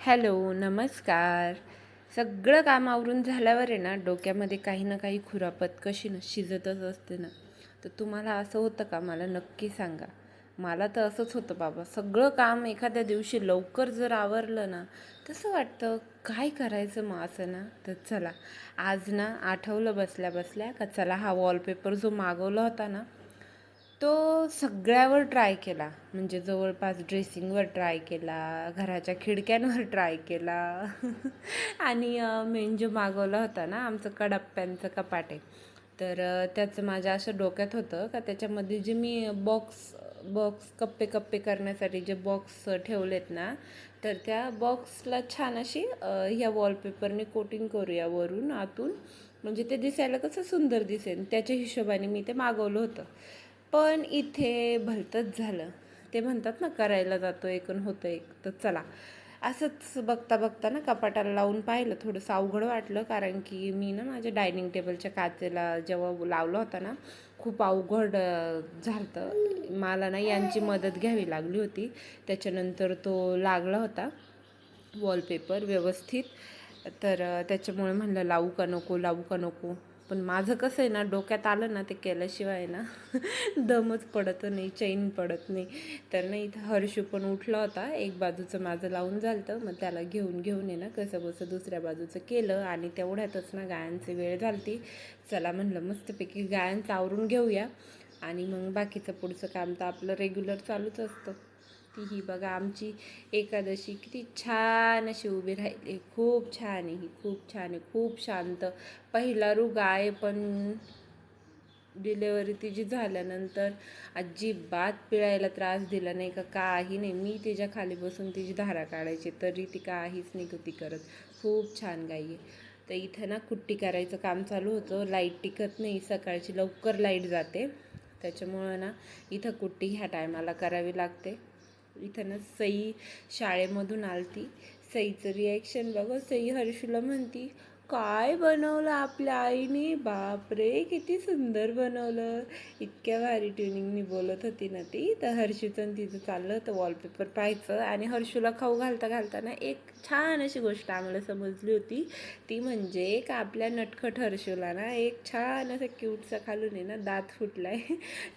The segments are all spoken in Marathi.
हॅलो, नमस्कार. सगळं काम आवरून झाल्यावर आहे ना, डोक्यामध्ये काही ना काही खुरापत कशी ना शिजतच असते ना. तर तुम्हाला असं होतं का? मला नक्की सांगा. मला तर असंच होतं बाबा. सगळं काम एखाद्या दिवशी लवकर जर आवरलं ना, तसं वाटतं काय करायचं मग असं ना. तर चला, आज ना आठवलं बसल्या बसल्या का चला हा वॉलपेपर जो मागवला होता ना, तो सगळ्यावर ट्राय केला. म्हणजे जवळपास ड्रेसिंगवर ट्राय केला, घराच्या खिडक्यांवर ट्राय केला आणि मेन जो मागवला होता ना, आमचं कडप्प्यांचं कपाट आहे. तर त्याचं माझ्या असं डोक्यात होतं का त्याच्यामध्ये जे मी बॉक्स बॉक्स कप्पे कप्पे करण्यासाठी जे बॉक्स ठेवलेत ना, तर त्या बॉक्सला छान अशी ह्या वॉलपेपरने कोटिंग करूया वरून आतून. म्हणजे ते दिसायला कसं सुंदर दिसेल त्याच्या हिशोबाने मी ते मागवलं होतं. पण इथे भलतंच झालं. ते म्हणतात ना, करायला जातो एक आणि होतं एक. तर चला, असंच बघता बघता ना कपाटाला लावून पाहिलं. थोडंसं अवघड वाटलं, कारण की मी ना माझ्या डायनिंग टेबलच्या काचेला जेव्हा लावलं होता ना, खूप अवघड झालं. मला ना यांची मदत घ्यावी लागली होती. त्याच्यानंतर तो लागला होता वॉलपेपर व्यवस्थित. तर त्याच्यामुळे म्हणलं लावू का नको, लावू का नको. पण माझं कसं आहे ना, डोक्यात आलं ना ते केल्याशिवाय ना दमच पडत नाही, चैन पडत नाही. तर ना इथं हर्षू पण उठला होता. एक बाजूचं माझं लावून झालं, मग त्याला घेऊन घेऊन ना कसं बसं दुसऱ्या बाजूचं केलं. आणि तेवढ्यातच ना गायांची वेळ झाली. चला म्हणलं मस्तपैकी गायांचं आवरून घेऊया आणि मग बाकीचं पुढचं काम तर आपलं रेग्युलर चालूच असतं. ती ही बघा आमची एकादशी किती छान अशी उभी राहिली. खूप छान आहे ही, खूप छान आहे, खूप शांत. पहिला रू गाय पण डिलेवरी तिची झाल्यानंतर अजिबात पिळायला त्रास दिला नाही का, काही नाही. मी तिच्या खाली बसून तिची धारा काढायची तरी ती काहीच नाही होती करत. खूप छान गाई आहे. तर इथं ना कुट्टी करायचं काम चालू होतं. लाईट टिकत नाही, सकाळची लवकर लाईट जाते. त्याच्यामुळं ना इथं कुट्टी ह्या टायमाला करावी लागते. इथं ना सई शाळेमधून आलती. सईचं रिॲक्शन बघा. सई हर्षूला म्हणती, काय बनवलं आपल्या आईने, बापरे किती सुंदर बनवलं. इतक्या भारी ट्युनिंगनी बोलत होती ना ती. तर हर्षूचं तिचं चाललं होतं वॉलपेपर पाहायचं. आणि हर्षूला खाऊ घालता घालताना एक छान अशी गोष्ट आम्हाला समजली होती. ती म्हणजे का आपल्या नटखट हर्षूला ना एक छान असं क्यूटचा खालून आहे ना दात फुटलाय.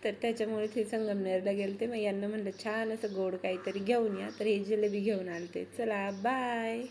तर त्याच्यामुळे ते संगमनेरला गेलते. मग यांना म्हणलं छान असं गोड काहीतरी घेऊन या. तर हे जिलेबी घेऊन आलते. चला बाय.